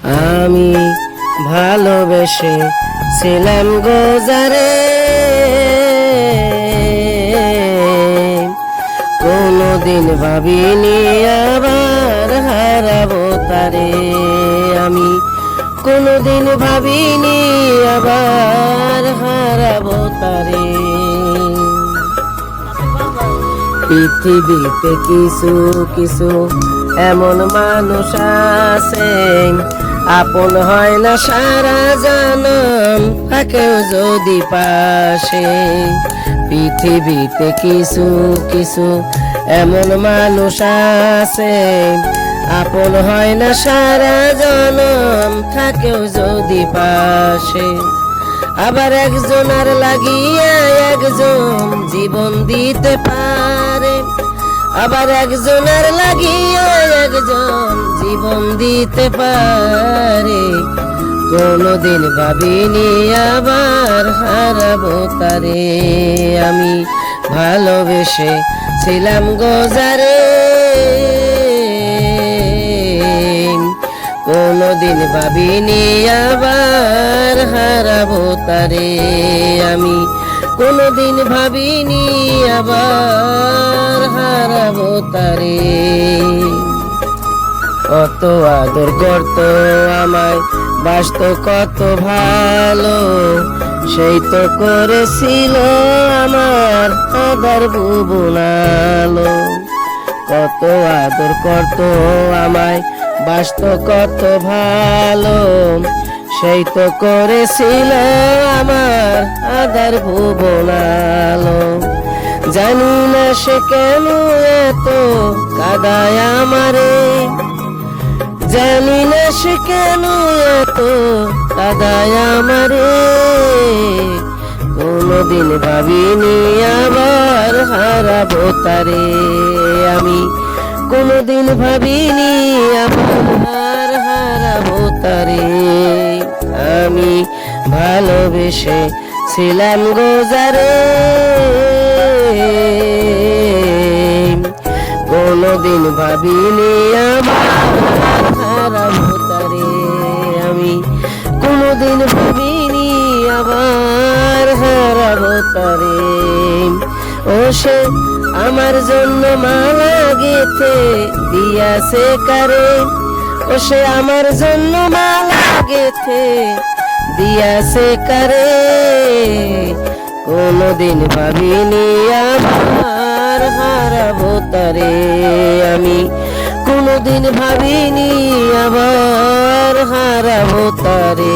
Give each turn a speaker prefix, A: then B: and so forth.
A: আমি ভালোবেসে ছিলাম গো যারে, কোনদিন ভাবিনি আবার হারাবো তারে। আমি কোনদিন ভাবিনি আবার হারাবো তারে। পৃথিবীতে কিছু কিছু এমন মানুষ আছে, আপন হয় না সারা জনম, থাকেও যদি পাশে। পৃথিবীতে কিছু কিছু এমন মানুষ আছে, আপন হয় না সারা জনম, থাকেও যদি পাশে। আবার একজনের লাগিয়া একজন জীবন দিতে পারে, আবার একজনের লাগিয়া একজন জীবন দিতে পারে। কোনদিন ভাবিনি আবার হারাবো তারে। আমি ভালোবেসে ছিলাম গো যারে, কোনদিন ভাবিনি আবার হারাবো তারে। আমি কোনদিন ভাবিনি আবার হারাবো তারে। কত আদর করতো আমায়, বাসতো কত ভালো, সেই তো করেছিল আমার আদার বুবুনালো। কত আদর করতো আমায়, বাসতো কত ভালো, সেই তো করেছিল আমার আদার ভুবনালো। জানি না সে কেন এত কাদায় আমারে, জানি না সে কেন এত কাদায় আমারে। কোনদিন ভাবিনি আবার হারাবো তারে। আমি কোনদিন ভাবিনি আবার হারাবো তারে। আমি ভালোবেসে ছিলাম গো যারে, কোনদিন ভাবিনি আবার হারাবো তারে। আমি কোনদিন ভাবিনি আবার হারাবো তারে। ও সে আমার জন্য মালা গেথে দিয়াছে কারে, ও সে আমার জন্য মালা গেথে দিয়াছে কারে। কোনদিন ভাবিনি আবার হারাবো তারে। আমি কোনদিন ভাবিনি আবার হারাবো তারে।